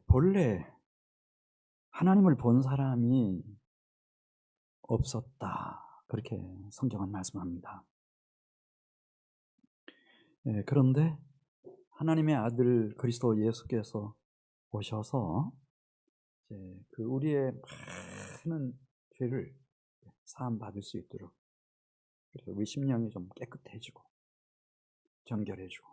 본래 하나님을 본 사람이 없었다. 그렇게 성경은 말씀합니다. 그런데 하나님의 아들 그리스도 예수께서 오셔서 그 우리의 많은 죄를 사함 받을 수 있도록, 그래서 우리 심령이 좀 깨끗해지고 정결해지고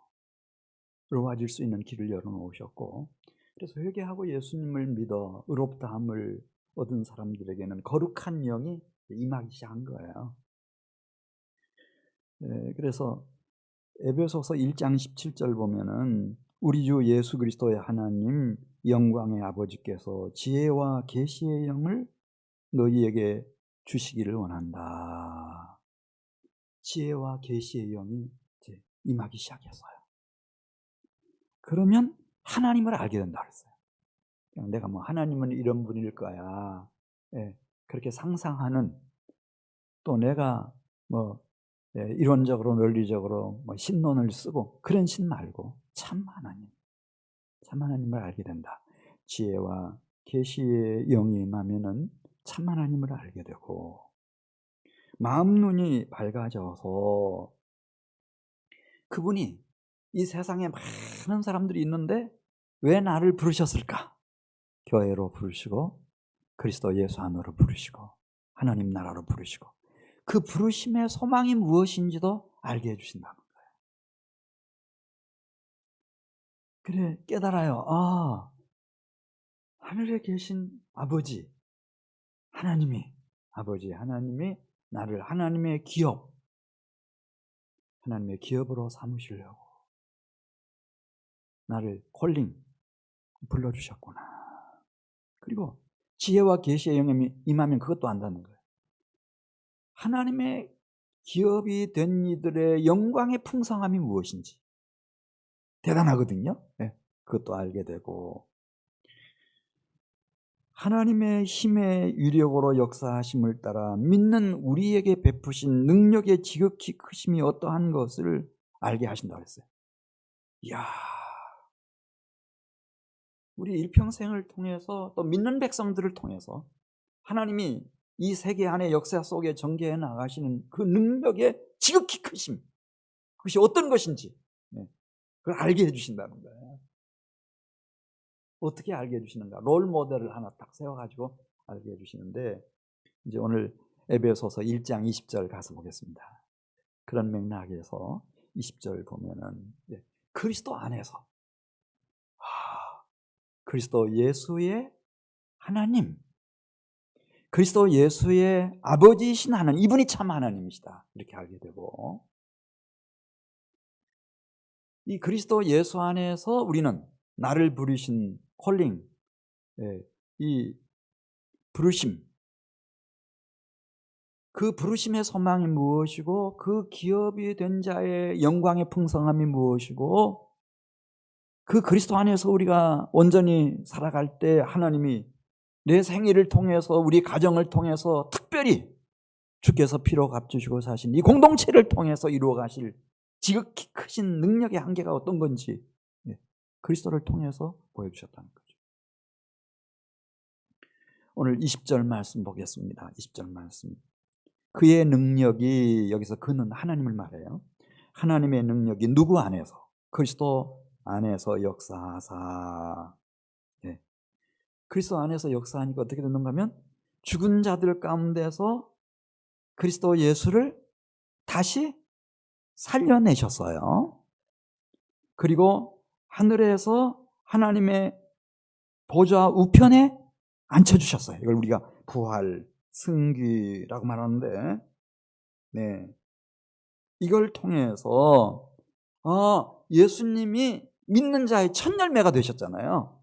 의로워질 수 있는 길을 열어놓으셨고, 그래서 회개하고 예수님을 믿어 의롭다함을 얻은 사람들에게는 거룩한 영이 임하기 시작한 거예요. 그래서 에베소서 1장 17절 보면은 우리 주 예수 그리스도의 하나님 영광의 아버지께서 지혜와 계시의 영을 너희에게 주시기를 원한다. 지혜와 계시의 영이 이제 임하기 시작했어요. 그러면 하나님을 알게 된다 그랬어요. 그냥 내가 뭐 하나님은 이런 분일 거야, 그렇게 상상하는, 또 내가 뭐 이론적으로 논리적으로 뭐 신론을 쓰고 그런 신 말고 참 하나님을 알게 된다. 지혜와 계시의 영이 임하면은 참 하나님을 알게 되고, 마음 눈이 밝아져서 그분이 이 세상에 많은 사람들이 있는데 왜 나를 부르셨을까? 교회로 부르시고 그리스도 예수 안으로 부르시고 하나님 나라로 부르시고 그 부르심의 소망이 무엇인지도 알게 해주신다는 거예요. 그래 깨달아요. 하늘에 계신 아버지 하나님이 나를 하나님의 기업으로 삼으시려고 나를 콜링 불러주셨구나. 그리고 지혜와 계시의 영이 임하면 그것도 안다는 거예요. 하나님의 기업이 된 이들의 영광의 풍성함이 무엇인지 대단하거든요. 그것도 알게 되고, 하나님의 힘의 위력으로 역사하심을 따라 믿는 우리에게 베푸신 능력의 지극히 크심이 어떠한 것을 알게 하신다고 했어요. 이야, 우리 일평생을 통해서 또 믿는 백성들을 통해서 하나님이 이 세계 안의 역사 속에 전개해 나가시는 그 능력의 지극히 크심, 그것이 어떤 것인지 그걸 알게 해주신다는 거예요. 어떻게 알게 해주시는가? 롤 모델을 하나 딱 세워가지고 알게 해주시는데, 이제 오늘 에베소서 1장 20절 가서 보겠습니다. 그런 맥락에서 20절 보면은 그리스도 안에서 그리스도 예수의 하나님, 그리스도 예수의 아버지이신 하나님, 이분이 참 하나님이시다 이렇게 알게 되고, 이 그리스도 예수 안에서 우리는 나를 부르신 콜링, 이 부르심, 그 부르심의 소망이 무엇이고 그 기업이 된 자의 영광의 풍성함이 무엇이고, 그 그리스도 안에서 우리가 온전히 살아갈 때 하나님이 내 생애를 통해서 우리 가정을 통해서 특별히 주께서 피로 값주시고 사신 이 공동체를 통해서 이루어 가실 지극히 크신 능력의 한계가 어떤 건지 그리스도를 통해서 보여주셨다는 거죠. 오늘 20절 말씀 보겠습니다. 20절 말씀. 그의 능력이, 여기서 그는 하나님을 말해요. 하나님의 능력이 누구 안에서? 그리스도 안에서 역사하사. 그리스도 안에서 역사하니까 어떻게 되는가 하면 죽은 자들 가운데서 그리스도 예수를 다시 살려내셨어요. 그리고 하늘에서 하나님의 보좌 우편에 앉혀주셨어요. 이걸 우리가 부활, 승귀라고 말하는데, 이걸 통해서 예수님이 믿는 자의 첫 열매가 되셨잖아요.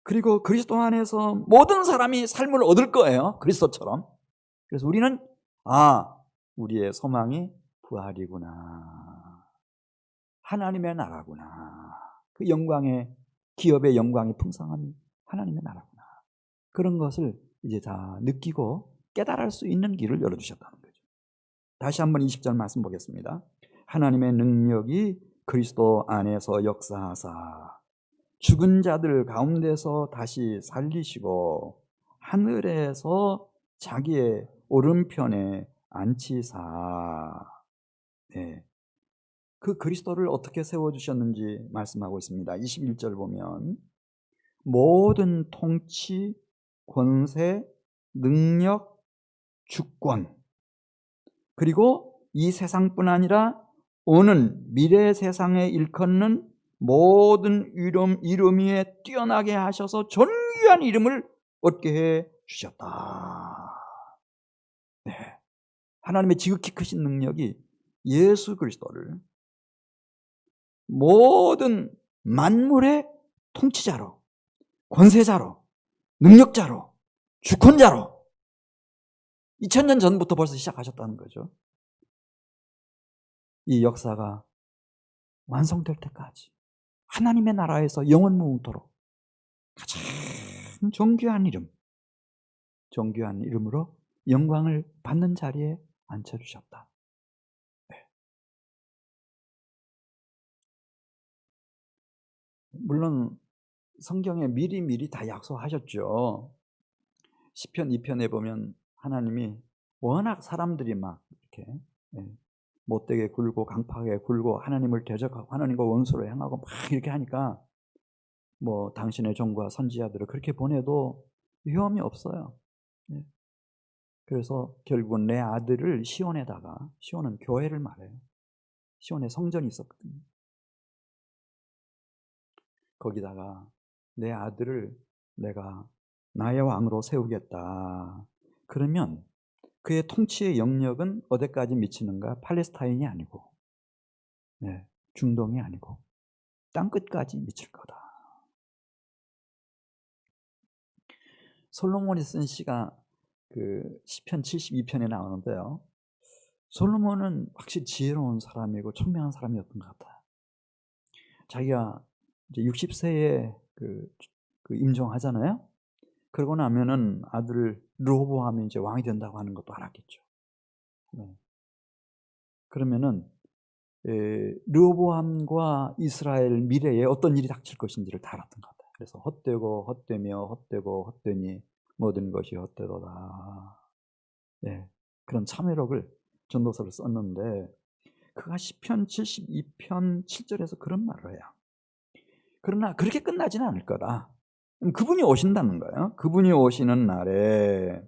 그리고 그리스도 안에서 모든 사람이 삶을 얻을 거예요. 그리스도처럼. 그래서 우리는 우리의 소망이 부활이구나, 하나님의 나라구나, 그 영광의 기업의 영광이 풍성한 하나님의 나라구나, 그런 것을 이제 다 느끼고 깨달을 수 있는 길을 열어주셨다는 거죠. 다시 한번 20절 말씀 보겠습니다. 하나님의 능력이 그리스도 안에서 역사하사 죽은 자들 가운데서 다시 살리시고 하늘에서 자기의 오른편에 앉히사. 네. 그 그리스도를 어떻게 세워주셨는지 말씀하고 있습니다. 21절 보면 모든 통치, 권세, 능력, 주권, 그리고 이 세상뿐 아니라 오는 미래 세상에 일컫는 모든 이름 위에 뛰어나게 하셔서 존귀한 이름을 얻게 해 주셨다. 네. 하나님의 지극히 크신 능력이 예수 그리스도를 모든 만물의 통치자로, 권세자로, 능력자로, 주권자로 2000년 전부터 벌써 시작하셨다는 거죠. 이 역사가 완성될 때까지 하나님의 나라에서 영원무궁토록 가장 존귀한 이름으로 영광을 받는 자리에 앉혀주셨다. 네. 물론 성경에 미리 다 약속하셨죠. 시편 2편에 보면 하나님이 워낙 사람들이 막 이렇게 못되게 굴고 강팍하게 굴고 하나님을 대적하고 하나님과 원수로 행하고 막 이렇게 하니까 뭐 당신의 종과 선지자들을 그렇게 보내도 위험이 없어요. 네. 그래서 결국은 내 아들을 시온에다가, 시온은 교회를 말해요. 시온에 성전이 있었거든요. 거기다가 내 아들을 내가 나의 왕으로 세우겠다. 그러면 그의 통치의 영역은 어디까지 미치는가? 팔레스타인이 아니고, 네, 중동이 아니고 땅끝까지 미칠 거다. 솔로몬이 쓴 시가 그 시편 72편에 나오는데요. 솔로몬은 확실히 지혜로운 사람이고 총명한 사람이었던 것 같아요. 자기가 이제 60세에 그 임종하잖아요. 그러고 나면은 아들 르호보암이 이제 왕이 된다고 하는 것도 알았겠죠. 네. 그러면은 르호보암과 이스라엘 미래에 어떤 일이 닥칠 것인지를 다 알았던 것 같아요. 그래서 헛되고 헛되니 모든 것이 헛되도다. 예, 그런 참회록을 전도서를 썼는데 그가 시편 72편 7절에서 그런 말을 해요. 그러나 그렇게 끝나지는 않을 거다. 그분이 오신다는 거예요. 그분이 오시는 날에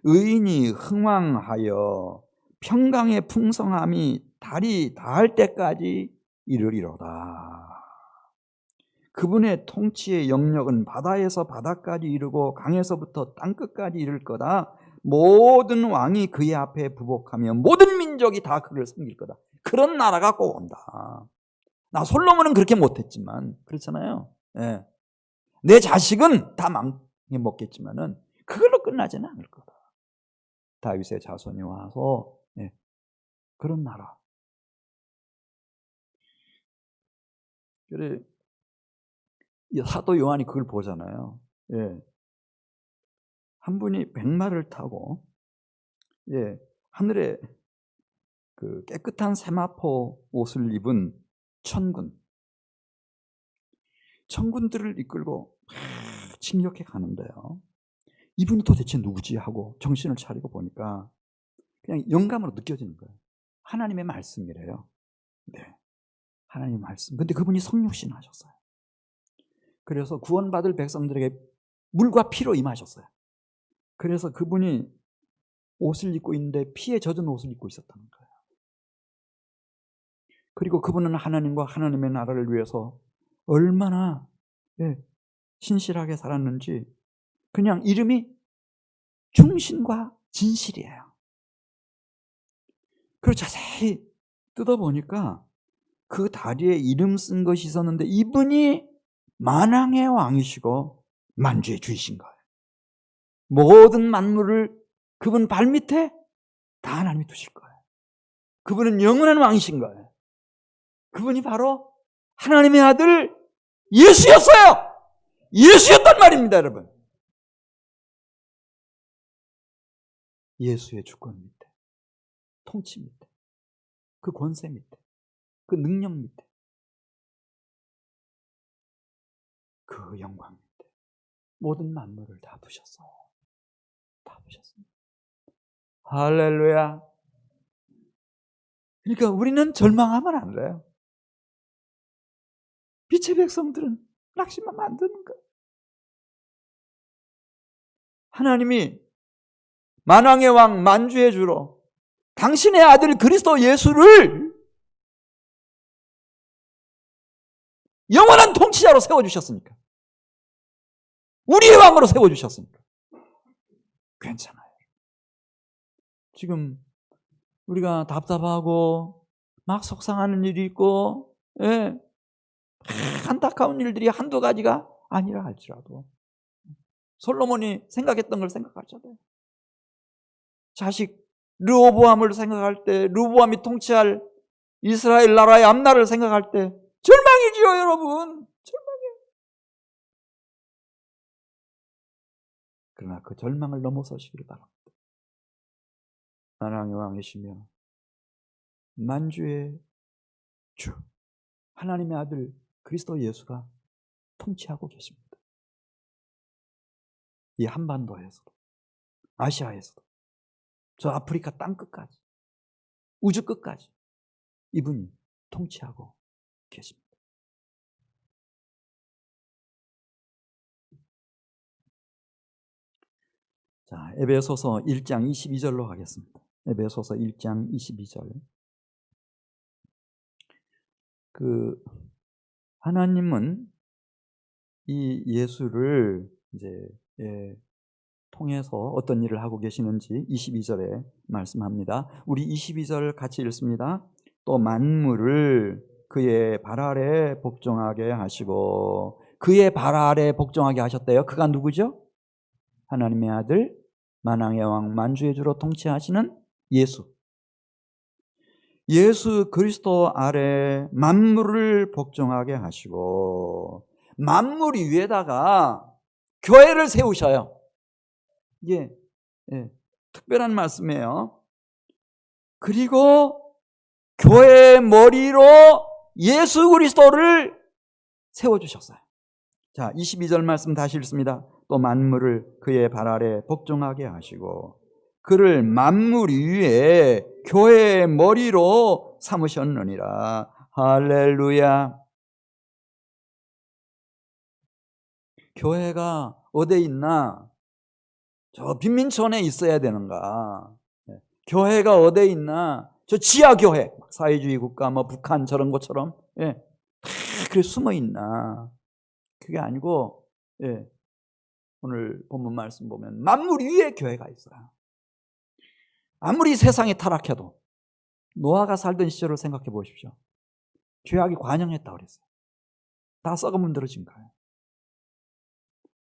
의인이 흥왕하여 평강의 풍성함이 달이 닿을 때까지 이르리로다. 그분의 통치의 영역은 바다에서 바다까지 이르고 강에서부터 땅끝까지 이를 거다. 모든 왕이 그의 앞에 부복하며 모든 민족이 다 그를 섬길 거다. 그런 나라가 꼭 온다. 나 솔로몬은 그렇게 못했지만 그렇잖아요. 예. 내 자식은 다 망해먹겠지만은 그걸로 끝나지는 않을 거다. 다윗의 자손이 와서 그런 나라. 그래 사도 요한이 그걸 보잖아요. 한 분이 백마를 타고 하늘에 그 깨끗한 세마포 옷을 입은 천군들을 이끌고 진격해 가는데요. 이분이 도대체 누구지 하고 정신을 차리고 보니까 그냥 영감으로 느껴지는 거예요. 하나님의 말씀이래요. 네, 하나님의 말씀. 근데 그분이 성육신 하셨어요. 그래서 구원받을 백성들에게 물과 피로 임하셨어요. 그래서 그분이 옷을 입고 있는데 피에 젖은 옷을 입고 있었다는 거예요. 그리고 그분은 하나님과 하나님의 나라를 위해서 얼마나 신실하게 살았는지 그냥 이름이 충신과 진실이에요. 그리고 자세히 뜯어보니까 그 다리에 이름 쓴 것이 있었는데 이분이 만왕의 왕이시고 만주의 주이신 거예요. 모든 만물을 그분 발밑에 다 하나님이 두실 거예요. 그분은 영원한 왕이신 거예요. 그분이 바로 하나님의 아들 예수였어요. 예수였단 말입니다, 여러분. 예수의 주권 밑에, 통치 밑에, 그 권세 밑에, 그 능력 밑에 그 영광인데 모든 만물을 다 부셨어요. 다 부셨습니다. 할렐루야. 그러니까 우리는 절망하면 안 돼요. 빛의 백성들은 낙심만 만드는 거예요. 하나님이 만왕의 왕 만주의 주로 당신의 아들 그리스도 예수를 영원한 통치자로 세워주셨으니까, 우리의 왕으로 세워주셨으니까 괜찮아요. 지금 우리가 답답하고 막 속상하는 일이 있고, 예, 안타까운 일들이 한두 가지가 아니라 할지라도 솔로몬이 생각했던 걸 생각하셔야 자식 르호보암을 생각할 때, 르호보암이 통치할 이스라엘 나라의 앞날을 생각할 때 절망이지요, 여러분. 절망이에요. 그러나 그 절망을 넘어서시기를 바랍니다. 만왕의 왕이시며 만주의 주 하나님의 아들 그리스도 예수가 통치하고 계십니다. 이 한반도에서도, 아시아에서도, 저 아프리카 땅 끝까지, 우주 끝까지 이분이 통치하고 계십니다. 자, 에베소서 1장 22절로 가겠습니다. 에베소서 1장 22절. 하나님은 이 예수를 이제 통해서 어떤 일을 하고 계시는지 22절에 말씀합니다. 우리 22절 같이 읽습니다. 또 만물을 그의 발 아래 복종하게 하시고, 그의 발 아래 복종하게 하셨대요. 그가 누구죠? 하나님의 아들, 만왕의 왕, 만주의 주로 통치하시는 예수. 예수 그리스도 아래 만물을 복종하게 하시고, 만물 위에다가 교회를 세우셔요. 이게 특별한 말씀이에요. 그리고 교회의 머리로 예수 그리스도를 세워주셨어요. 자, 22절 말씀 다시 읽습니다. 또 만물을 그의 발 아래 복종하게 하시고 그를 만물 위에 교회의 머리로 삼으셨느니라. 할렐루야. 교회가 어디에 있나? 저 빈민촌에 있어야 되는가? 교회가 어디에 있나? 저 지하교회, 사회주의 국가, 뭐 북한 저런 것처럼, 다 그래 숨어 있나? 그게 아니고, 오늘 본문 말씀 보면 만물 위에 교회가 있어요. 아무리 세상이 타락해도 노아가 살던 시절을 생각해 보십시오. 죄악이 관영했다고 그랬어요. 다 썩어 문드러진 거예요.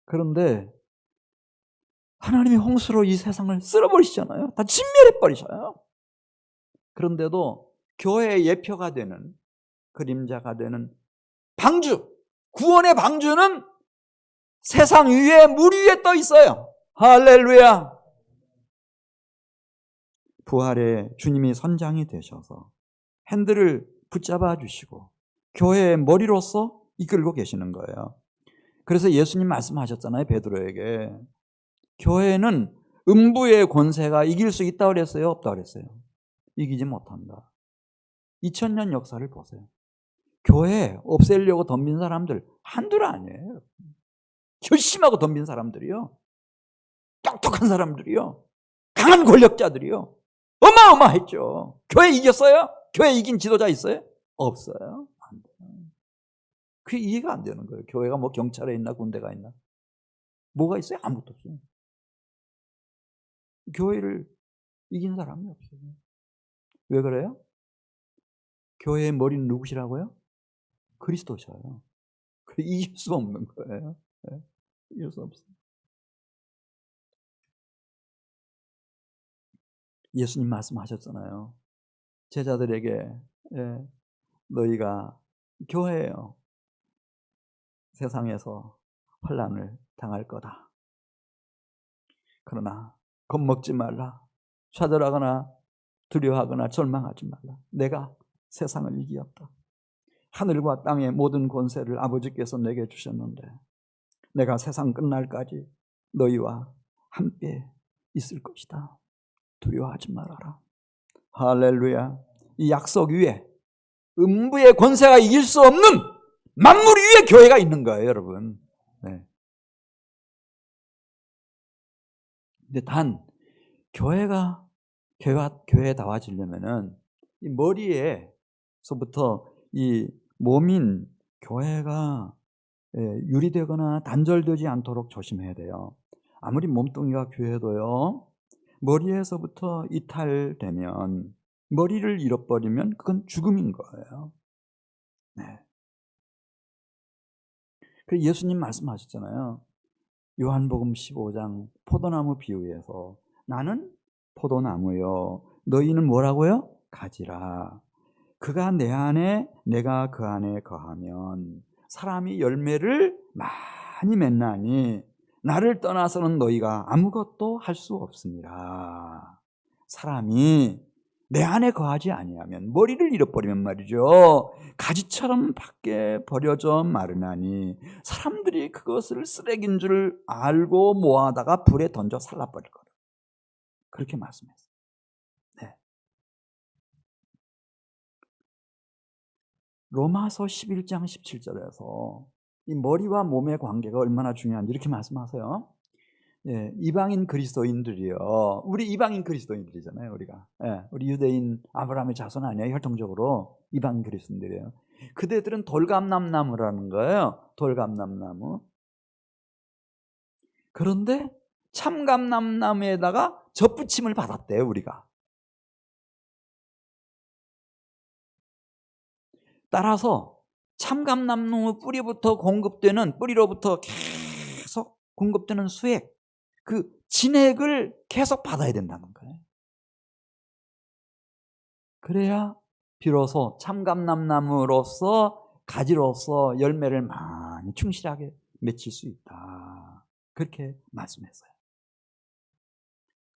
그런데 하나님이 홍수로 이 세상을 쓸어버리시잖아요. 다 진멸해버리셔요. 그런데도 교회의 예표가 되는, 그림자가 되는 방주, 구원의 방주는 세상 위에, 물 위에 떠 있어요. 할렐루야. 부활의 주님이 선장이 되셔서 핸들을 붙잡아 주시고 교회의 머리로서 이끌고 계시는 거예요. 그래서 예수님 말씀하셨잖아요, 베드로에게. 교회는 음부의 권세가 이길 수 있다고 그랬어요, 없다고 그랬어요? 이기지 못한다. 2000년 역사를 보세요. 교회 없애려고 덤빈 사람들 한둘 아니에요. 결심하고 덤빈 사람들이요, 똑똑한 사람들이요, 강한 권력자들이요, 어마어마했죠. 교회 이겼어요? 교회 이긴 지도자 있어요? 없어요. 안 돼요. 그게 이해가 안 되는 거예요. 교회가 뭐 경찰에 있나 군대가 있나? 뭐가 있어요? 아무것도 없어요. 교회를 이긴 사람이 없어요. 왜 그래요? 교회의 머리는 누구시라고요? 그리스도셔요. 이길 수 없는 거예요. 이길 수 없어요. 예수님 말씀하셨잖아요. 제자들에게 너희가 교회예요. 세상에서 환난을 당할 거다. 그러나 겁먹지 말라. 좌절하거나 두려워하거나 절망하지 말라. 내가 세상을 이기었다. 하늘과 땅의 모든 권세를 아버지께서 내게 주셨는데 내가 세상 끝날까지 너희와 함께 있을 것이다. 두려워하지 말아라. 할렐루야. 이 약속 위에 음부의 권세가 이길 수 없는 만물 위에 교회가 있는 거예요, 여러분. 네. 근데 단 교회다워지려면은 이 머리에서부터 이 몸인 교회가 유리되거나 단절되지 않도록 조심해야 돼요. 아무리 몸뚱이가 교회도요, 머리에서부터 이탈되면, 머리를 잃어버리면 그건 죽음인 거예요. 네. 그래서 예수님 말씀하셨잖아요. 요한복음 15장 포도나무 비유에서 나는 포도나무요, 너희는 뭐라고요? 가지라. 그가 내 안에 내가 그 안에 거하면 사람이 열매를 많이 맺나니 나를 떠나서는 너희가 아무것도 할 수 없습니다. 사람이 내 안에 거하지 아니하면, 머리를 잃어버리면 말이죠, 가지처럼 밖에 버려져 마르나니 사람들이 그것을 쓰레기인 줄 알고 모아다가 불에 던져 살라버릴 거다. 그렇게 말씀했어요. 네. 로마서 11장 17절에서 이 머리와 몸의 관계가 얼마나 중요한지 이렇게 말씀하세요. 예, 이방인 그리스도인들이요. 우리 이방인 그리스도인들이잖아요, 우리가. 예, 우리 유대인 아브라함의 자손 아니에요, 혈통적으로. 이방인 그리스도인들이에요. 그대들은 돌감람나무라는 거예요. 돌감람나무. 그런데 참감람나무에다가 접붙임을 받았대요, 우리가. 따라서 참감나무 뿌리로부터 계속 공급되는 수액, 그 진액을 계속 받아야 된다는 거예요. 그래야 비로소 참감람나무로서, 가지로서 열매를 많이 충실하게 맺힐 수 있다. 그렇게 말씀했어요.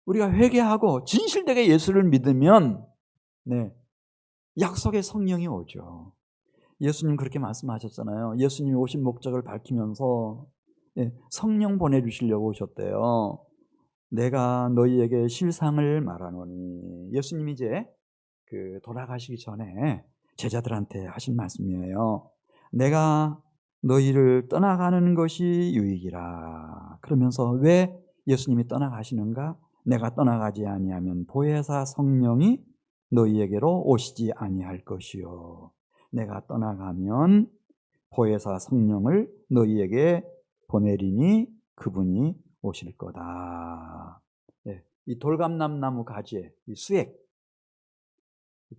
우리가 회개하고 진실되게 예수를 믿으면 약속의 성령이 오죠. 예수님 그렇게 말씀하셨잖아요. 예수님이 오신 목적을 밝히면서 성령 보내주시려고 오셨대요. 내가 너희에게 실상을 말하노니. 예수님이 이제 돌아가시기 전에 제자들한테 하신 말씀이에요. 내가 너희를 떠나가는 것이 유익이라. 그러면서 왜 예수님이 떠나가시는가? 내가 떠나가지 아니하면 보혜사 성령이 너희에게로 오시지 아니할 것이요, 내가 떠나가면 보혜사 성령을 너희에게 보내리니 그분이 오실 거다. 이 돌감람나무 가지에 이 수액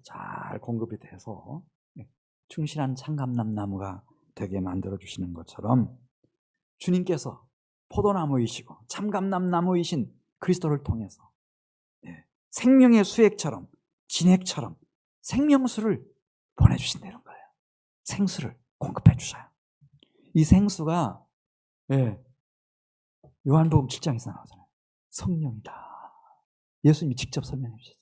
잘 공급이 돼서 충실한 참감람나무가 되게 만들어주시는 것처럼, 주님께서 포도나무이시고 참감람나무이신 그리스도를 통해서 생명의 수액처럼, 진액처럼 생명수를 보내주신다는 거예요. 생수를 공급해 주셔요. 이 생수가 요한복음 7장에서 나오잖아요. 성령이다. 예수님이 직접 설명해 주셨어요.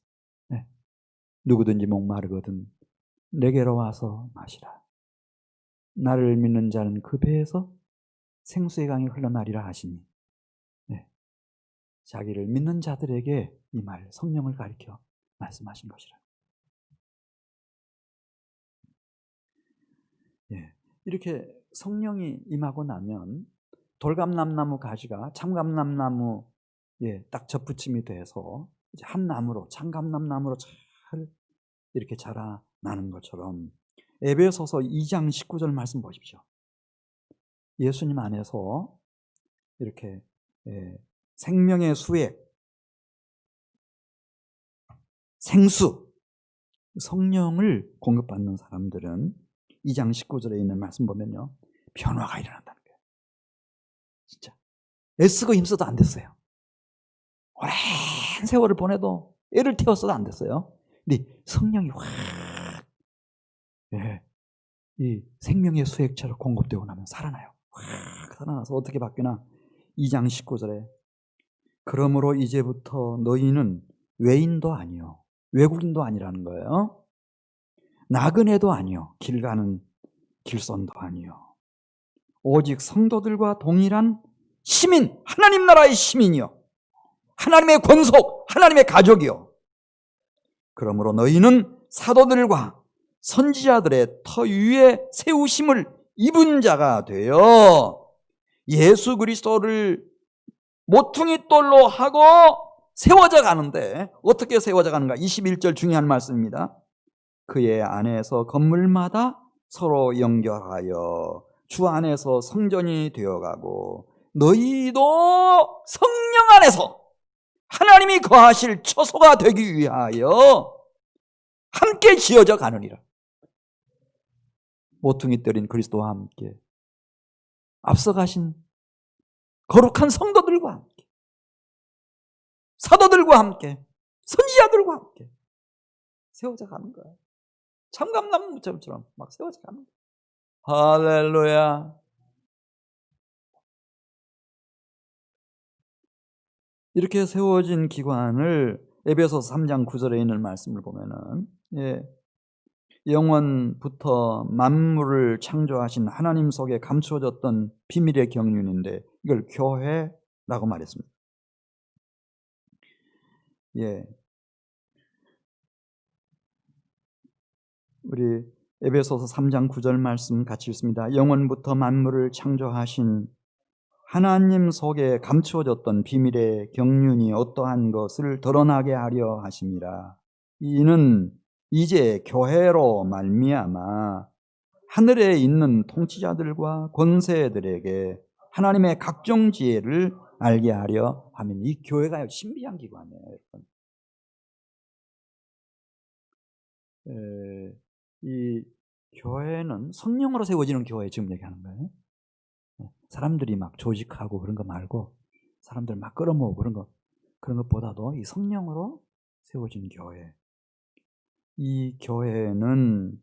누구든지 목마르거든 내게로 와서 마시라. 나를 믿는 자는 그 배에서 생수의 강이 흘러나리라 하시니, 자기를 믿는 자들에게 이 말, 성령을 가리켜 말씀하신 것이라. 이렇게 성령이 임하고 나면 돌감람나무 가지가 참감람나무에 딱 접붙임이 돼서 이제 한 나무로, 참감람나무로 잘 이렇게 자라나는 것처럼, 에베소서 2장 19절 말씀 보십시오. 예수님 안에서 이렇게 생명의 수액, 생수, 성령을 공급받는 사람들은 2장 19절에 있는 말씀 보면요, 변화가 일어난다는 거예요. 진짜 애쓰고 힘써도 안 됐어요. 오랜 세월을 보내도 애를 태웠어도 안 됐어요. 근데 성령이 확 이 생명의 수액처럼 공급되고 나면 살아나요. 확 살아나서 어떻게 바뀌나? 2장 19절에 그러므로 이제부터 너희는 외인도 아니요 외국인도 아니라는 거예요. 나그네도 아니요 길 가는 길손도 아니요 오직 성도들과 동일한 시민, 하나님 나라의 시민이요, 하나님의 권속, 하나님의 가족이요. 그러므로 너희는 사도들과 선지자들의 터 위에 세우심을 입은 자가 되어 예수 그리스도를 모퉁이 돌로 하고 세워져 가는데, 어떻게 세워져 가는가? 21절 중요한 말씀입니다. 그의 안에서 건물마다 서로 연결하여 주 안에서 성전이 되어가고 너희도 성령 안에서 하나님이 거하실 처소가 되기 위하여 함께 지어져 가느니라. 모퉁이 떨인 그리스도와 함께 앞서가신 거룩한 성도들과 함께, 사도들과 함께, 선지자들과 함께 세워져 가는 거예요. 참감나무처럼 막 세워져 가는 거예요. 할렐루야. 이렇게 세워진 기관을 에베소서 3장 9절에 있는 말씀을 보면은, 영원부터 만물을 창조하신 하나님 속에 감추어졌던 비밀의 경륜인데 이걸 교회라고 말했습니다. 우리 에베소서 3장 9절 말씀 같이 읽습니다. 영원부터 만물을 창조하신 하나님 속에 감추어졌던 비밀의 경륜이 어떠한 것을 드러나게 하려 하심이라. 이는 이제 교회로 말미암아 하늘에 있는 통치자들과 권세들에게 하나님의 각종 지혜를 알게 하려 하면, 이 교회가 신비한 기관이에요, 여러분. 이 교회는 성령으로 세워지는 교회 지금 얘기하는 거예요. 사람들이 막 조직하고 그런 거 말고, 사람들 막 끌어모으고 그런 것보다도 이 성령으로 세워진 교회. 이 교회는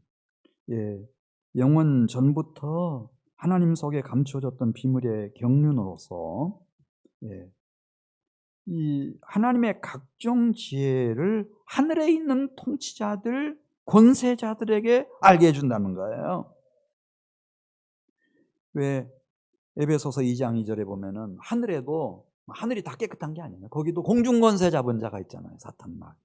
영원 전부터 하나님 속에 감추어졌던 비밀의 경륜으로서 이 하나님의 각종 지혜를 하늘에 있는 통치자들, 권세자들에게 알게 해준다는 거예요. 왜 에베소서 2장 2절에 보면은 하늘에도, 하늘이 다 깨끗한 게 아니에요. 거기도 공중권세 잡은 자가 있잖아요, 사탄 막.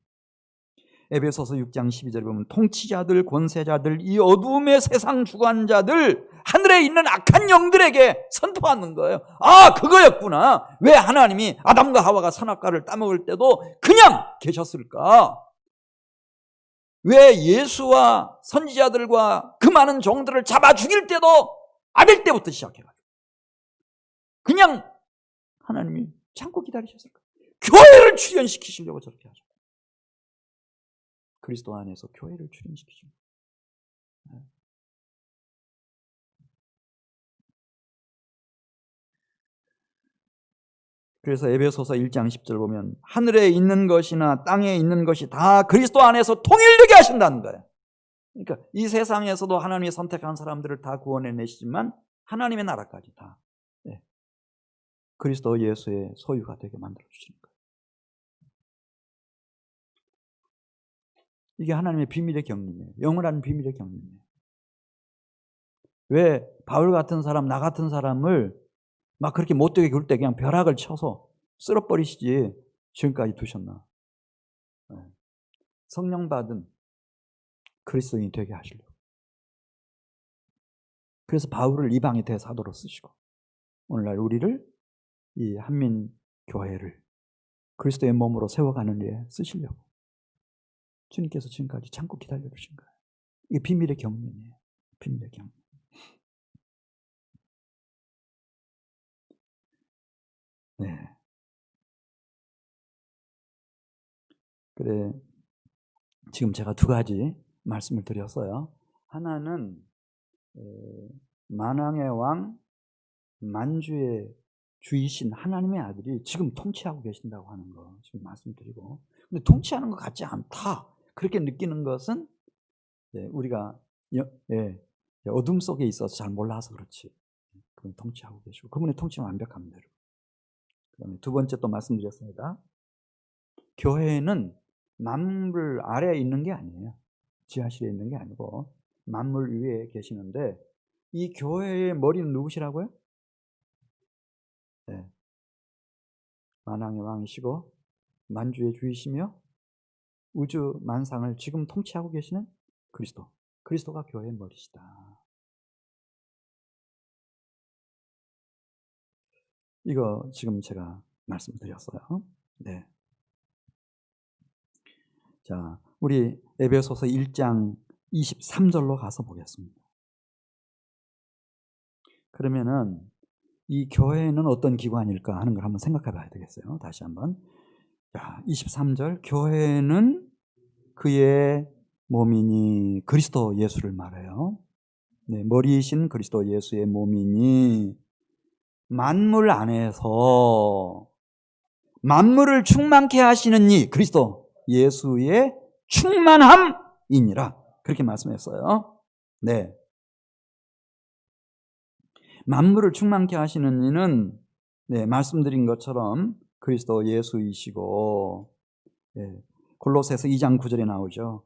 에베소서 6장 12절에 보면 통치자들, 권세자들, 이 어두움의 세상 주관자들, 하늘에 있는 악한 영들에게 선포하는 거예요. 아, 그거였구나. 왜 하나님이 아담과 하와가 선악과를 따먹을 때도 그냥 계셨을까? 왜 예수와 선지자들과 그 많은 종들을 잡아 죽일 때도 아벨 때부터 시작해가지고 그냥 하나님이 참고 기다리셨을까? 교회를 출현시키시려고 저렇게 하죠. 그리스도 안에서 교회를 출현시키죠. 그래서 에베소서 1장 10절 보면 하늘에 있는 것이나 땅에 있는 것이 다 그리스도 안에서 통일되게 하신다는 거예요. 그러니까 이 세상에서도 하나님이 선택한 사람들을 다 구원해내시지만 하나님의 나라까지 다 그리스도 예수의 소유가 되게 만들어주시는 거예요. 이게 하나님의 비밀의 경륜이에요. 영원한 비밀의 경륜이에요. 왜 바울 같은 사람, 나 같은 사람을 막 그렇게 못되게 굴 때 그냥 벼락을 쳐서 쓸어버리시지 지금까지 두셨나? 성령 받은 그리스도인이 되게 하시려고. 그래서 바울을 이방의 대사도로 쓰시고 오늘날 우리를 이 한민교회를 그리스도의 몸으로 세워가는 데 쓰시려고 주님께서 지금까지 참고 기다려주신 거예요. 이게 비밀의 경륜이에요. 비밀의 경륜. 네. 그래, 지금 제가 두 가지 말씀을 드렸어요. 하나는 만왕의 왕, 만주의 주이신 하나님의 아들이 지금 통치하고 계신다고 하는 거 지금 말씀드리고, 근데 통치하는 것 같지 않다 그렇게 느끼는 것은 우리가 어둠 속에 있어서 잘 몰라서 그렇지. 그분 통치하고 계시고 그분의 통치는 완벽합니다. 그다음에 두 번째 또 말씀드렸습니다. 교회는 만물 아래에 있는 게 아니에요. 지하실에 있는 게 아니고 만물 위에 계시는데 이 교회의 머리는 누구시라고요? 네. 만왕의 왕이시고 만주의 주이시며 우주 만상을 지금 통치하고 계시는 그리스도. 그리스도가 교회의 머리시다. 이거 지금 제가 말씀드렸어요. 네. 자, 우리 에베소서 1장 23절로 가서 보겠습니다. 그러면은 이 교회는 어떤 기관일까 하는 걸 한번 생각해 봐야 되겠어요. 다시 한번. 자, 23절. 교회는 그의 몸이니 그리스도 예수를 말해요. 네, 머리이신 그리스도 예수의 몸이니 만물 안에서 만물을 충만케 하시는 이 그리스도 예수의 충만함이니라. 그렇게 말씀했어요. 네. 만물을 충만케 하시는 이는 네, 말씀드린 것처럼 그리스도 예수이시고 네, 골로새서 2장 9절에 나오죠.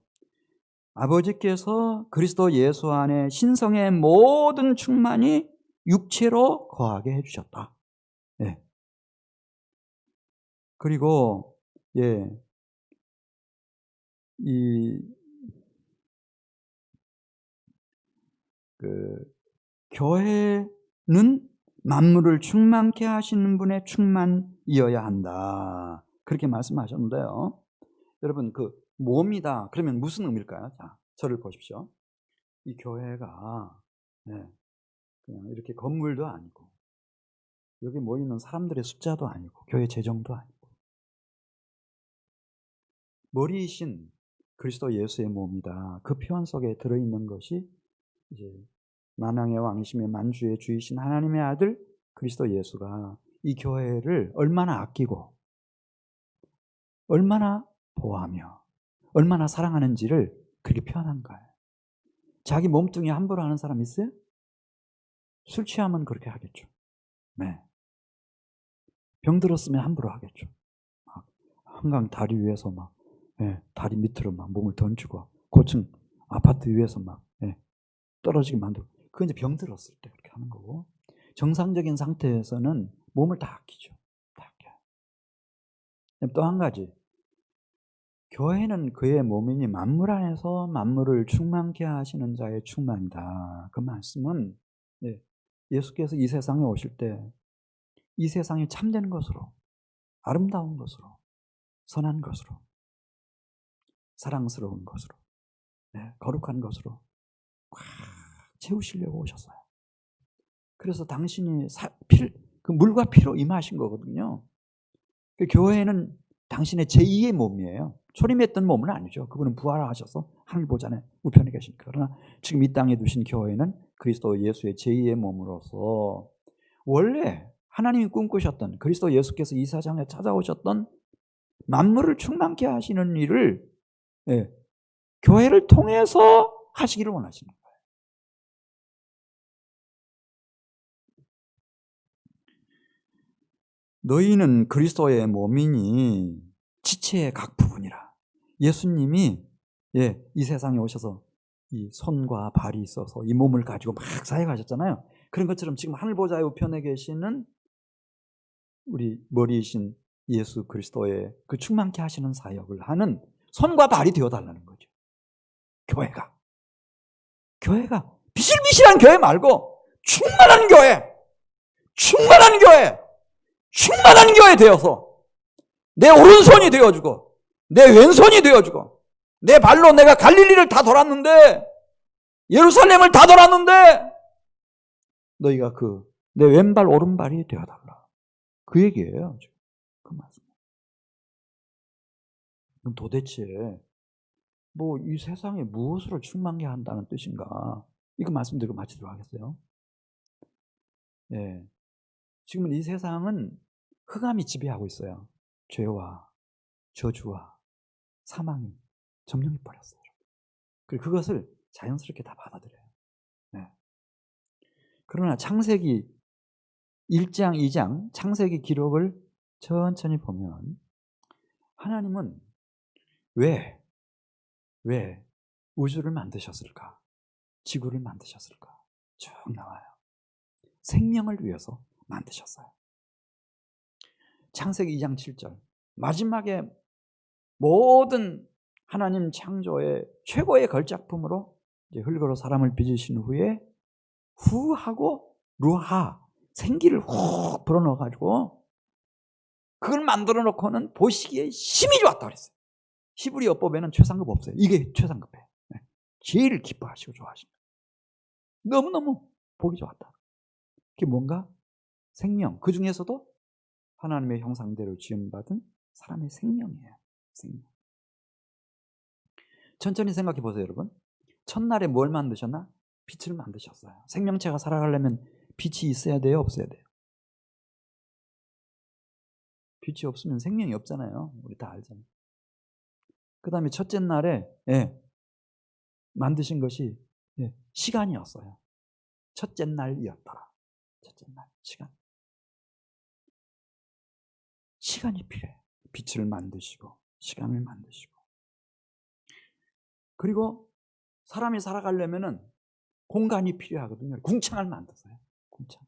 아버지께서 그리스도 예수 안에 신성의 모든 충만이 육체로 거하게 해주셨다. 네. 그리고 예, 교회는 만물을 충만케 하시는 분의 충만이어야 한다. 그렇게 말씀하셨는데요. 여러분, 그 몸이다. 그러면 무슨 의미일까요? 자, 저를 보십시오. 이 교회가 네, 그냥 이렇게 건물도 아니고 여기 모이는 사람들의 숫자도 아니고 교회 재정도 아니고 머리이신 그리스도 예수의 몸이다. 그 표현 속에 들어있는 것이 이제 만왕의 왕이시며 만주의 주이신 하나님의 아들 그리스도 예수가 이 교회를 얼마나 아끼고 얼마나 보호하며 얼마나 사랑하는지를 그렇게 표현한 거예요. 자기 몸뚱이 함부로 하는 사람 있어요? 술 취하면 그렇게 하겠죠. 네. 병 들었으면 함부로 하겠죠. 막 한강 다리 위에서 막 다리 밑으로 막 몸을 던지고 고층 아파트 위에서 막 떨어지게 만들고 그건 이제 병 들었을 때 그렇게 하는 거고 정상적인 상태에서는 몸을 다 아끼죠. 다 아껴요. 또 한 가지 교회는 그의 몸이니 만물 안에서 만물을 충만케 하시는 자의 충만이다. 그 말씀은 예수께서 이 세상에 오실 때 이 세상이 참된 것으로 아름다운 것으로 선한 것으로 사랑스러운 것으로 거룩한 것으로 꽉 채우시려고 오셨어요. 그래서 당신이 그 물과 피로 임하신 거거든요. 그 교회는 당신의 제2의 몸이에요. 초림했던 몸은 아니죠. 그분은 부활하셔서 하늘 보좌에 우편에 계시니까. 그러나 지금 이 땅에 두신 교회는 그리스도 예수의 제2의 몸으로서 원래 하나님이 꿈꾸셨던 그리스도 예수께서 이 세상에 찾아오셨던 만물을 충만케 하시는 일을 교회를 통해서 하시기를 원하시는 거예요. 너희는 그리스도의 몸이니 지체의 각 부분이라. 예수님이 이 세상에 오셔서 이 손과 발이 있어서 이 몸을 가지고 막 사역하셨잖아요. 그런 것처럼 지금 하늘 보좌의 우편에 계시는 우리 머리이신 예수 그리스도의 그 충만케 하시는 사역을 하는 손과 발이 되어달라는 거죠. 교회가 비실비실한 교회 말고 충만한 교회 되어서 내 오른손이 되어주고 내 왼손이 되어주고 내 발로 내가 갈릴리를 다 돌았는데 예루살렘을 다 돌았는데 너희가 내 왼발 오른발이 되어달라. 그 얘기예요. 그 말씀. 그럼 도대체 뭐 이 세상에 무엇으로 충만케 한다는 뜻인가? 이거 말씀드리고 마치도록 하겠어요. 지금은 이 세상은 흑암이 지배하고 있어요. 죄와 저주와 사망이 점령해 버렸어요. 그리고 그것을 자연스럽게 다 받아들여요. 그러나 창세기 1장, 2장 창세기 기록을 천천히 보면 하나님은 왜 우주를 만드셨을까? 지구를 만드셨을까? 쭉 나와요. 생명을 위해서 만드셨어요. 창세기 2장 7절 마지막에 모든 하나님 창조의 최고의 걸작품으로 이제 흙으로 사람을 빚으신 후에 후하고 루하 생기를 훅 불어넣어가지고 그걸 만들어 놓고는 보시기에 힘이 좋았다 그랬어요. 히브리 어법에는 최상급 없어요. 이게 최상급이에요. 제일 기뻐하시고 좋아하시는 너무너무 보기 좋았다. 그게 뭔가 생명, 그 중에서도 하나님의 형상대로 지음받은 사람의 생명이에요. 생명. 천천히 생각해 보세요, 여러분. 첫날에 뭘 만드셨나? 빛을 만드셨어요. 생명체가 살아가려면 빛이 있어야 돼요, 없어야 돼요? 빛이 없으면 생명이 없잖아요. 우리 다 알잖아요. 그 다음에 첫째 날에 만드신 것이 시간이었어요. 첫째 날이었더라. 첫째 날, 시간이 필요해요. 빛을 만드시고 시간을 만드시고. 그리고 사람이 살아가려면은 공간이 필요하거든요. 궁창을 만드세요. 궁창.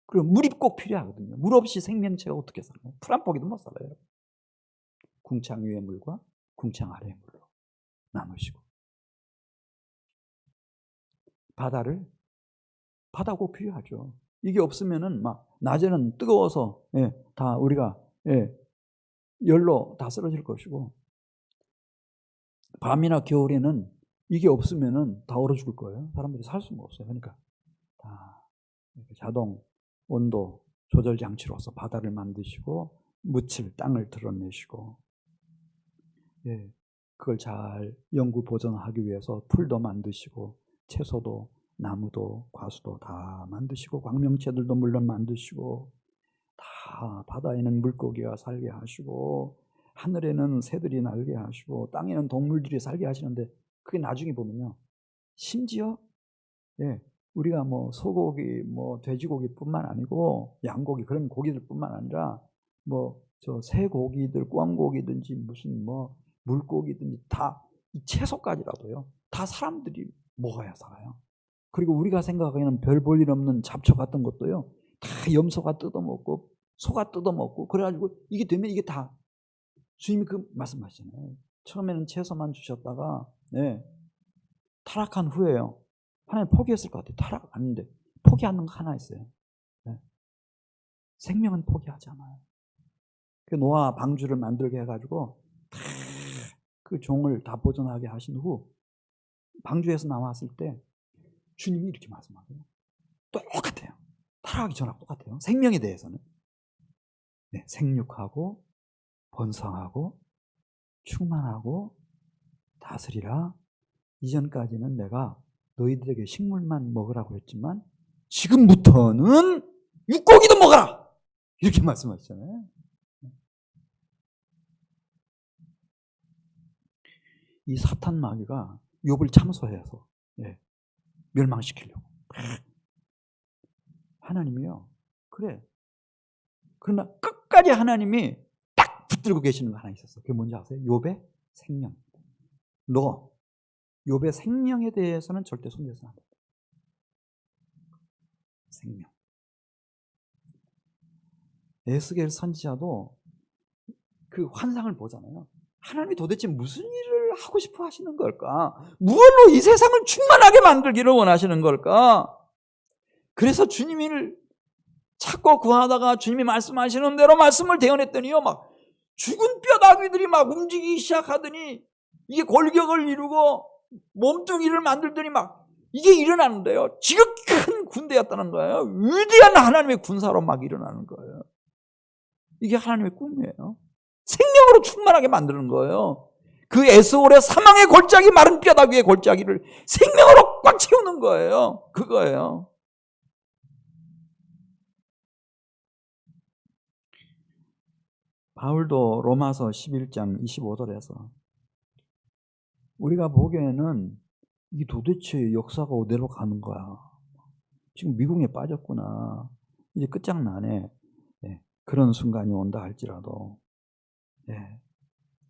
그리고 물이 꼭 필요하거든요. 물 없이 생명체가 어떻게 살아요? 풀 한 포기도 못 살아요. 궁창 위의 물과 궁창 아래의 물로 나누시고. 바다 꼭 필요하죠. 이게 없으면은 막 낮에는 뜨거워서 다 우리가 열로 다 쓰러질 것이고, 밤이나 겨울에는 이게 없으면은 다 얼어 죽을 거예요. 사람들이 살 수가 없어요. 그러니까 다 자동 온도 조절 장치로서 바다를 만드시고 묻힐 땅을 드러내시고, 그걸 잘 영구 보존하기 위해서 풀도 만드시고 채소도 나무도 과수도 다 만드시고 광명체들도 물론 만드시고, 다 바다에는 물고기가 살게 하시고 하늘에는 새들이 날게 하시고 땅에는 동물들이 살게 하시는데, 그게 나중에 보면요, 심지어 우리가 뭐 소고기, 뭐 돼지고기뿐만 아니고 양고기, 그런 고기들뿐만 아니라 뭐 저 새고기들, 꿩고기든지 무슨 뭐 물고기든지 다 이 채소까지라도요, 다 사람들이 먹어야 살아요. 그리고 우리가 생각하기에는 별 볼 일 없는 잡초 같은 것도요, 다 염소가 뜯어먹고 소가 뜯어먹고 그래가지고 이게 되면 이게 다 주님이 그 말씀하시잖아요. 처음에는 채소만 주셨다가 타락한 후에요, 하나님 포기했을 것 같아요. 타락 아닌데 포기하는 거 하나 있어요. 생명은 포기하지 않아요. 그 노아 방주를 만들게 해가지고 다 그 종을 다 보존하게 하신 후 방주에서 나왔을 때 주님이 이렇게 말씀하세요. 똑같아요. 타락하기 전하고 똑같아요. 생명에 대해서는 생육하고 번성하고 충만하고 다스리라. 이전까지는 내가 너희들에게 식물만 먹으라고 했지만 지금부터는 육고기도 먹어라, 이렇게 말씀하시잖아요. 이 사탄 마귀가 욥을 참소해서 멸망시키려고. 하나님이요, 그래. 그러나 끝까지 하나님이 딱 붙들고 계시는 거 하나 있었어. 그게 뭔지 아세요? 욥의 생명. 너 욥의 생명에 대해서는 절대 손대서는 안 돼. 생명. 에스겔 선지자도 그 환상을 보잖아요. 하나님이 도대체 무슨 일을 하고 싶어 하시는 걸까? 무엇로 이 세상을 충만하게 만들기를 원하시는 걸까? 그래서 주님을 찾고 구하다가 주님이 말씀하시는 대로 말씀을 대언했더니요, 막 죽은 뼈다귀들이 막 움직이기 시작하더니 이게 골격을 이루고 몸뚱이를 만들더니 막 이게 일어나는데요, 지극히 큰 군대였다는 거예요. 위대한 하나님의 군사로 막 일어나는 거예요. 이게 하나님의 꿈이에요. 생명으로 충만하게 만드는 거예요. 그 에스올의 사망의 골짜기, 마른 뼈다귀의 골짜기를 생명으로 꽉 채우는 거예요. 그거예요. 바울도 로마서 11장 25절에서 우리가 보기에는 이게 도대체 역사가 어디로 가는 거야, 지금 미궁에 빠졌구나, 이제 끝장나네, 그런 순간이 온다 할지라도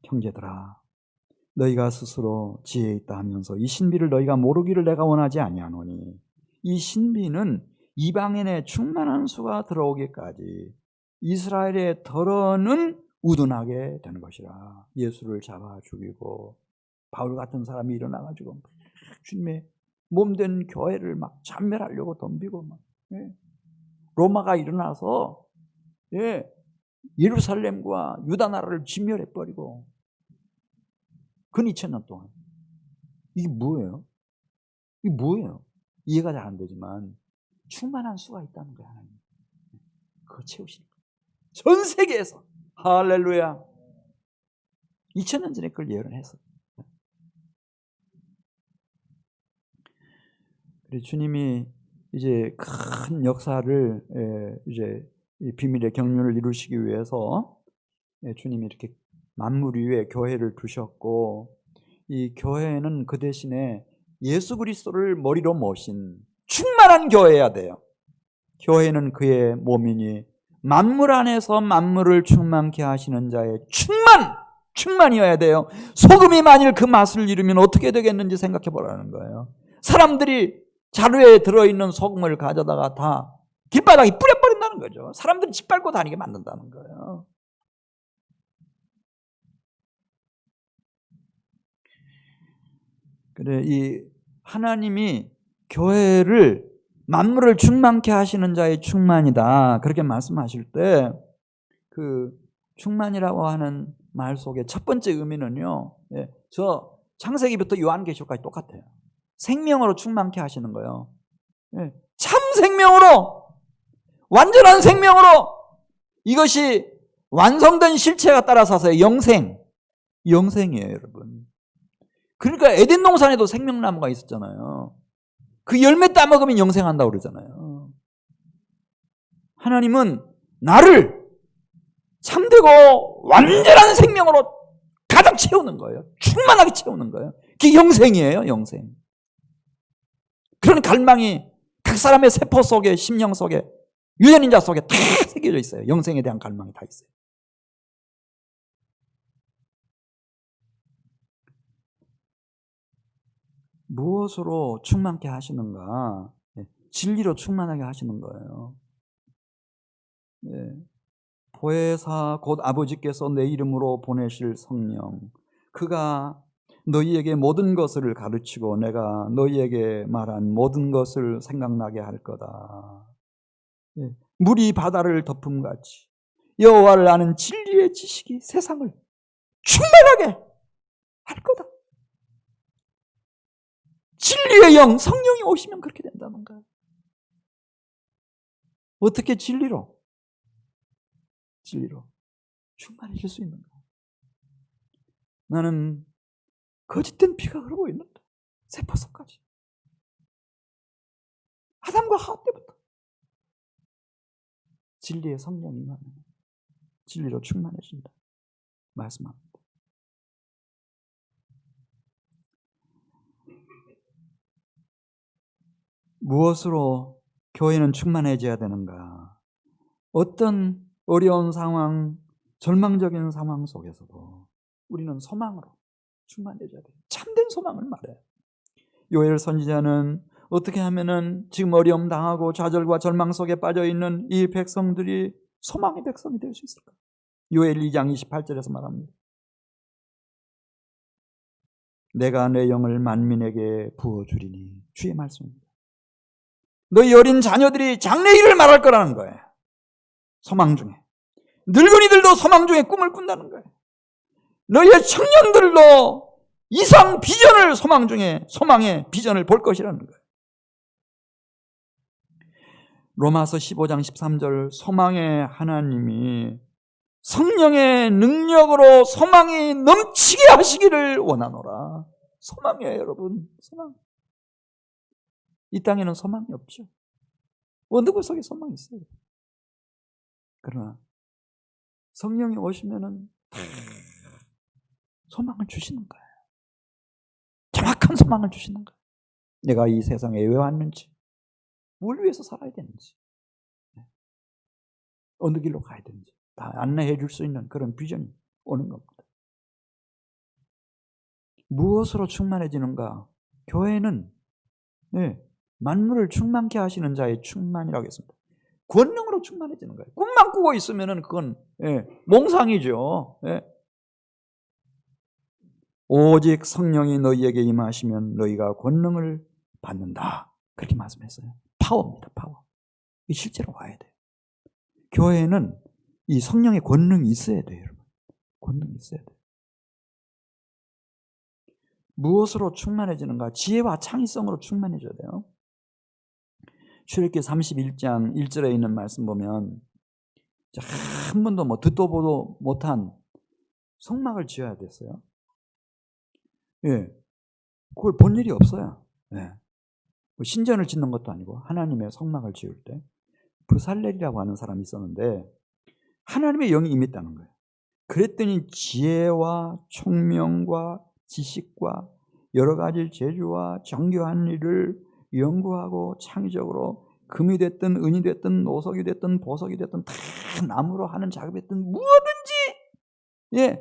형제들아, 너희가 스스로 지혜 있다 하면서 이 신비를 너희가 모르기를 내가 원하지 아니하노니. 이 신비는 이방인의 충만한 수가 들어오기까지 이스라엘의 덜어는 우둔하게 되는 것이라. 예수를 잡아 죽이고 바울 같은 사람이 일어나가지고 주님의 몸된 교회를 막 찬멸하려고 덤비고 막, 예. 로마가 일어나서, 예, 예루살렘과 유다 나라를 진멸해버리고 근 2000년 동안. 이게 뭐예요? 이게 뭐예요? 이해가 잘 안 되지만 충만한 수가 있다는 거야, 하나님. 그거 채우시는 거예요. 전 세계에서. 할렐루야. 2000년 전에 그걸 예언했어요. 주님이 이제 큰 역사를 이제 이 비밀의 경륜을 이루시기 위해서 주님이 이렇게 만물 위에 교회를 두셨고, 이 교회는 그 대신에 예수 그리스도를 머리로 모신 충만한 교회여야 돼요. 교회는 그의 몸이니 만물 안에서 만물을 충만케 하시는 자의 충만이어야 돼요. 소금이 만일 그 맛을 잃으면 어떻게 되겠는지 생각해 보라는 거예요. 사람들이 자루에 들어있는 소금을 가져다가 다 길바닥에 뿌려버린다는 거죠. 사람들이 짓밟고 다니게 만든다는 거예요. 그래, 이 하나님이 교회를 만물을 충만케 하시는 자의 충만이다, 그렇게 말씀하실 때 그 충만이라고 하는 말 속에 첫 번째 의미는요, 저 창세기부터 요한계시록까지 똑같아요. 생명으로 충만케 하시는 거예요. 참 생명으로, 완전한 생명으로. 이것이 완성된 실체가 따라서서 영생이에요, 여러분. 그러니까 에덴 동산에도 생명나무가 있었잖아요. 그 열매 따먹으면 영생한다고 그러잖아요. 하나님은 나를 참되고 완전한 생명으로 가득 채우는 거예요. 충만하게 채우는 거예요. 그게 영생이에요, 영생. 그런 갈망이 각 사람의 세포 속에, 심령 속에, 유전인자 속에 다 새겨져 있어요. 영생에 대한 갈망이 다 있어요. 무엇으로 충만케 하시는가? 진리로 충만하게 하시는 거예요. 보혜사 곧 아버지께서 내 이름으로 보내실 성령, 그가 너희에게 모든 것을 가르치고 내가 너희에게 말한 모든 것을 생각나게 할 거다. 물이 바다를 덮음같이 여호와를 아는 진리의 지식이 세상을 충만하게 할 거다. 진리의 영, 성령이 오시면 그렇게 된다는 거예요. 어떻게 진리로 충만해질 수 있는가? 나는 거짓된 피가 흐르고 있는데, 세포 속까지. 아담과 하와 때부터 진리의 성령이 임하면 진리로 충만해진다 말씀합니다. 무엇으로 교회는 충만해져야 되는가? 어떤 어려운 상황, 절망적인 상황 속에서도 우리는 소망으로 충만해져야 돼요. 참된 소망을 말해요. 요엘 선지자는 어떻게 하면은 지금 어려움 당하고 좌절과 절망 속에 빠져있는 이 백성들이 소망의 백성이 될 수 있을까? 요엘 2장 28절에서 말합니다. 내가 내 영을 만민에게 부어주리니, 주의 말씀입니다. 너희 어린 자녀들이 장래 일을 말할 거라는 거예요. 소망 중에. 늙은이들도 소망 중에 꿈을 꾼다는 거예요. 너희의 청년들도 이상 비전을 소망 중에, 소망의 비전을 볼 것이라는 거예요. 로마서 15장 13절, 소망의 하나님이 성령의 능력으로 소망이 넘치게 하시기를 원하노라. 소망이에요, 여러분. 소망. 이 땅에는 소망이 없죠. 어느 곳 속에 소망이 있어요. 그러나 성령이 오시면은 소망을 주시는 거예요. 정확한 소망을 주시는 거예요. 내가 이 세상에 왜 왔는지, 뭘 위해서 살아야 되는지, 어느 길로 가야 되는지 다 안내해 줄 수 있는 그런 비전이 오는 겁니다. 무엇으로 충만해지는가? 교회는 만물을 충만케 하시는 자의 충만이라고 했습니다. 권능으로 충만해지는 거예요. 꿈만 꾸고 있으면 그건 몽상이죠. 오직 성령이 너희에게 임하시면 너희가 권능을 받는다. 그렇게 말씀했어요. 파워입니다. 파워. 이 실제로 와야 돼요. 교회에는 이 성령의 권능이 있어야 돼요. 여러분. 권능이 있어야 돼요. 무엇으로 충만해지는가? 지혜와 창의성으로 충만해져야 돼요. 출애굽기 31장 1절에 있는 말씀 보면 한 번도 듣도 보도 못한 성막을 지어야 됐어요. 그걸 본 일이 없어요. 신전을 짓는 것도 아니고 하나님의 성막을 지을 때 브살렐이라고 하는 사람이 있었는데 하나님의 영이 임했다는 거예요. 그랬더니 지혜와 총명과 지식과 여러 가지 재주와 정교한 일을 연구하고 창의적으로 금이 됐든 은이 됐든 노석이 됐든 보석이 됐든 다 나무로 하는 작업이 됐든 무엇든지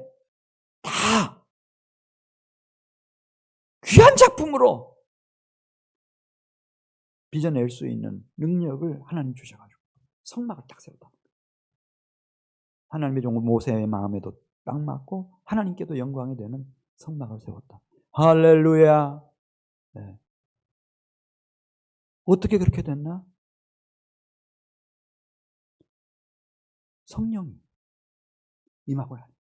다 귀한 작품으로 빚어낼 수 있는 능력을 하나님 주셔가지고 성막을 딱 세웠다. 하나님의 종 모세의 마음에도 딱 맞고 하나님께도 영광이 되는 성막을 세웠다. 할렐루야. 어떻게 그렇게 됐나? 성령이 임하고 하니까.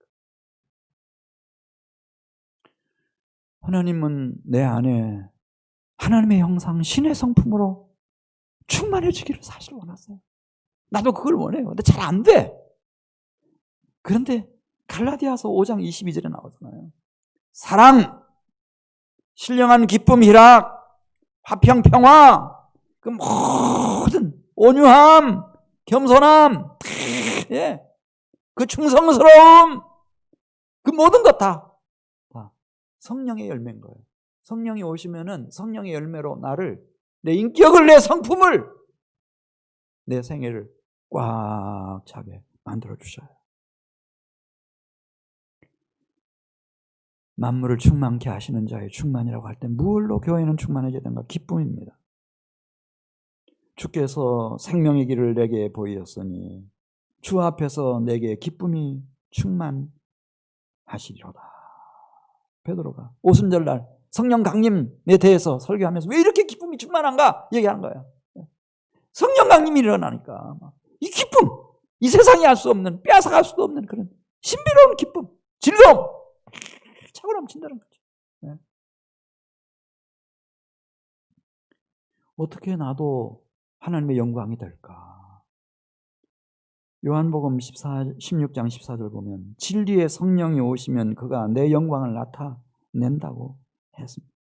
하나님은 내 안에 하나님의 형상, 신의 성품으로 충만해지기를 사실 원하세요. 나도 그걸 원해요. 근데 잘 안 돼. 그런데 갈라디아서 5장 22절에 나오잖아요. 사랑, 신령한 기쁨, 희락, 화평, 평화, 그 모든 온유함, 겸손함, 그 충성스러움, 그 모든 것 다 성령의 열매인 거예요. 성령이 오시면은 성령의 열매로 나를, 내 인격을, 내 성품을, 내 생애를 꽉 차게 만들어 주셔요. 만물을 충만케 하시는 자의 충만이라고 할 때 무엇로 교회는 충만해져야 되는가? 기쁨입니다. 주께서 생명의 길을 내게 보이었으니 주 앞에서 내게 기쁨이 충만하시리로다. 베드로가 오순절날 성령 강림에 대해서 설교하면서 왜 이렇게 기쁨이 충만한가 얘기하는 거예요. 성령 강림이 일어나니까 이 기쁨, 이 세상이 알 수 없는, 빼앗아갈 수도 없는 그런 신비로운 기쁨, 즐거움 차고 넘친다는 거죠. 어떻게 나도 하나님의 영광이 될까? 요한복음 16장 14절 보면 진리의 성령이 오시면 그가 내 영광을 나타낸다고 했습니다.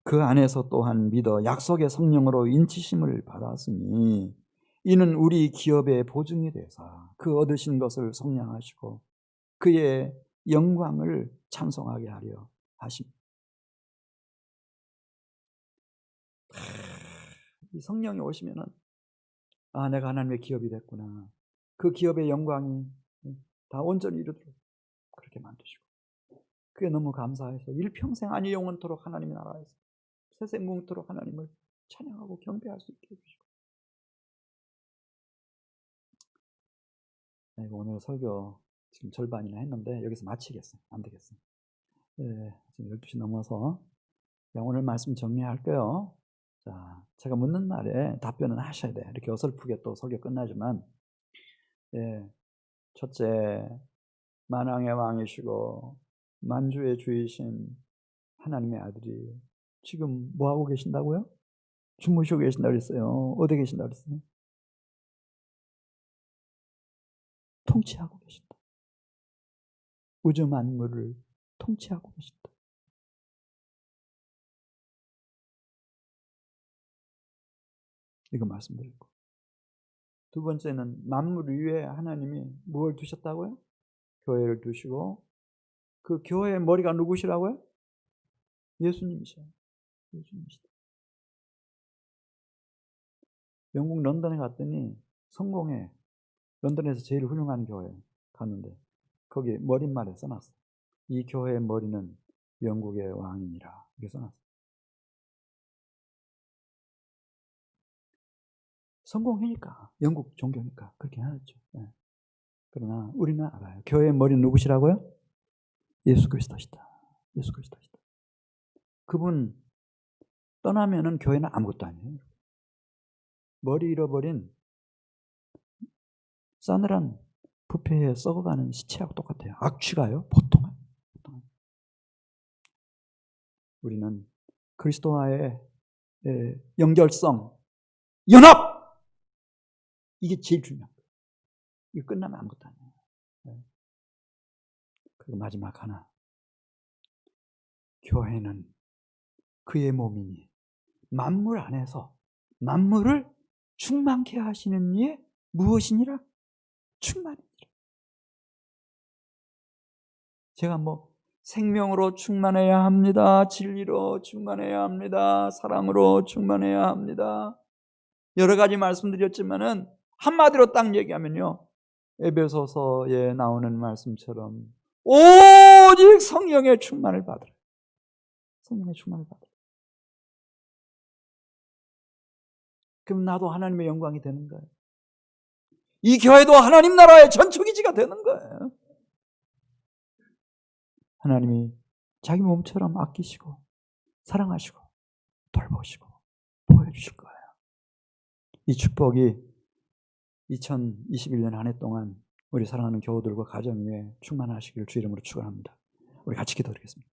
그 안에서 또한 믿어 약속의 성령으로 인치심을 받았으니 이는 우리 기업의 보증이 되사 그 얻으신 것을 성량하시고 그의 영광을 찬송하게 하려 하십니다. 이 성령이 오시면은 내가 하나님의 기업이 됐구나. 그 기업의 영광이 다 온전히 이루도록 그렇게 만드시고 그게 너무 감사해서 일평생 아니 영원토록 하나님의 나라에서 세생뭉토록 하나님을 찬양하고 경배할 수 있게 해주시고. 오늘 설교 지금 절반이나 했는데 여기서 마치겠어요. 안 되겠어요. 지금 12시 넘어서 오늘 말씀 정리할게요. 자, 제가 묻는 말에 답변은 하셔야 돼요. 이렇게 어설프게 또 설교 끝나지만 첫째, 만왕의 왕이시고 만주의 주이신 하나님의 아들이 지금 뭐하고 계신다고요? 주무시고 계신다고 그랬어요. 어디 계신다고 그랬어요? 통치하고 계신다. 우주 만물을 통치하고 계신다. 이거 말씀드리고. 두 번째는 만물 위에 하나님이 무엇을 두셨다고요? 교회를 두시고 그 교회의 머리가 누구시라고요? 예수님이셔요. 예수님이시다. 영국 런던에 갔더니 성공회, 런던에서 제일 훌륭한 교회 갔는데 거기 머릿말에 써놨어. 이 교회의 머리는 영국의 왕이니라. 이렇게 써놨어요. 성공이니까, 영국 종교니까 그렇게 해야죠. 네. 그러나 우리는 알아요. 교회의 머리는 누구시라고요? 예수 그리스도시다. 예수 그리스도시다. 그분 떠나면은 교회는 아무것도 아니에요. 머리 잃어버린 싸늘한 부패에 썩어가는 시체하고 똑같아요. 악취가요, 보통은. 우리는 그리스도와의 연결성, 연합! 이게 제일 중요한 거예요. 이거 끝나면 아무것도 아니에요. 네. 그리고 마지막 하나. 교회는 그의 몸이니 만물 안에서 만물을 충만케 하시는 이의 무엇이니라? 충만이니라. 제가 생명으로 충만해야 합니다. 진리로 충만해야 합니다. 사랑으로 충만해야 합니다. 여러 가지 말씀드렸지만은 한마디로 딱 얘기하면요, 에베소서에 나오는 말씀처럼 오직 성령의 충만을 받으라. 성령의 충만을 받으라. 그럼 나도 하나님의 영광이 되는 거예요. 이 교회도 하나님 나라의 전초기지가 되는 거예요. 하나님이 자기 몸처럼 아끼시고 사랑하시고 돌보시고 보여주실 거예요. 이 축복이 2021년 한 해 동안 우리 사랑하는 교우들과 가정 위에 충만하시기를 주 이름으로 축원합니다. 우리 같이 기도드리겠습니다.